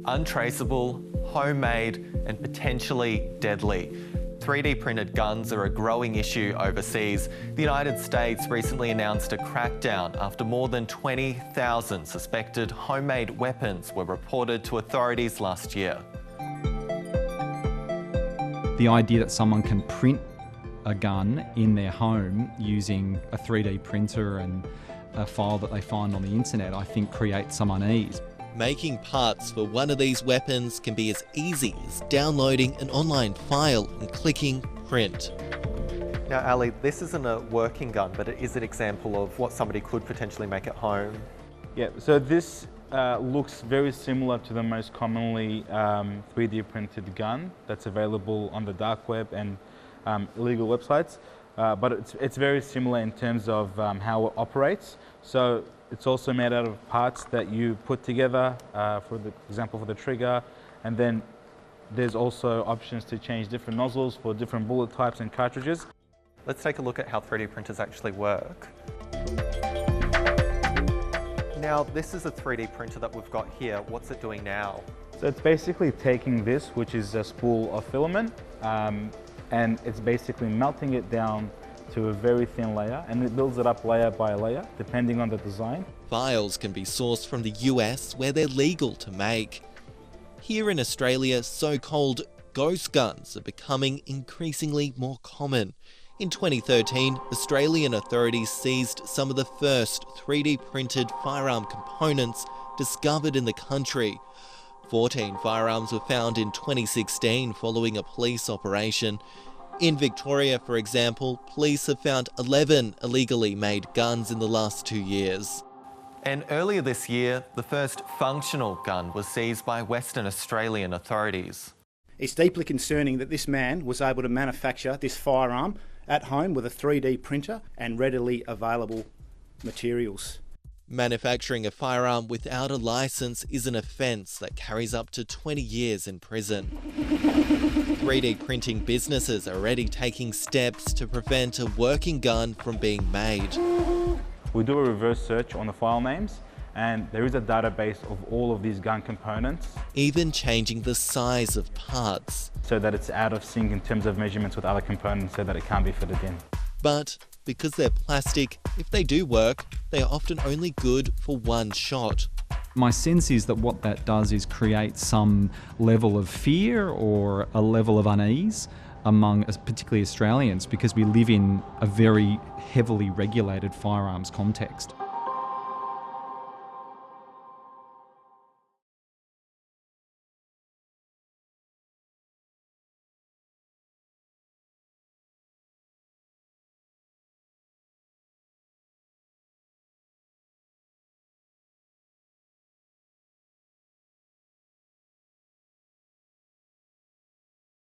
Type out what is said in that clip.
Untraceable, homemade, and potentially deadly. 3D printed guns are a growing issue overseas. The United States recently announced a crackdown after more than 20,000 suspected homemade weapons were reported to authorities last year. The idea that someone can print a gun in their home using a 3D printer and a file that they find on the internet, I think creates some unease. Making parts for one of these weapons can be as easy as downloading an online file and clicking print. Now, Ali, this isn't a working gun, but it is an example of what somebody could potentially make at home. Yeah, so this looks very similar to the most commonly 3D printed gun that's available on the dark web and illegal websites, but it's very similar in terms of how it operates. So it's also made out of parts that you put together, for example, for the trigger, and then there's also options to change different nozzles for different bullet types and cartridges. Let's take a look at how 3D printers actually work. Now, this is a 3D printer that we've got here. What's it doing now? So it's basically taking this, which is a spool of filament, and it's basically melting it down to a very thin layer, and it builds it up layer by layer, depending on the design. Files can be sourced from the US, where they're legal to make. Here in Australia, so-called ghost guns are becoming increasingly more common. In 2013, Australian authorities seized some of the first 3D printed firearm components discovered in the country. 14 firearms were found in 2016 following a police operation. In Victoria, for example, police have found 11 illegally made guns in the last 2 years. And earlier this year, the first functional gun was seized by Western Australian authorities. It's deeply concerning that this man was able to manufacture this firearm at home with a 3D printer and readily available materials. Manufacturing a firearm without a licence is an offence that carries up to 20 years in prison. 3D printing businesses are already taking steps to prevent a working gun from being made. We do a reverse search on the file names, and there is a database of all of these gun components. Even changing the size of parts. So that it's out of sync in terms of measurements with other components so that it can't be fitted in. But because they're plastic, if they do work, they are often only good for one shot. My sense is that what that does is create some level of fear or a level of unease among particularly Australians, because we live in a very heavily regulated firearms context.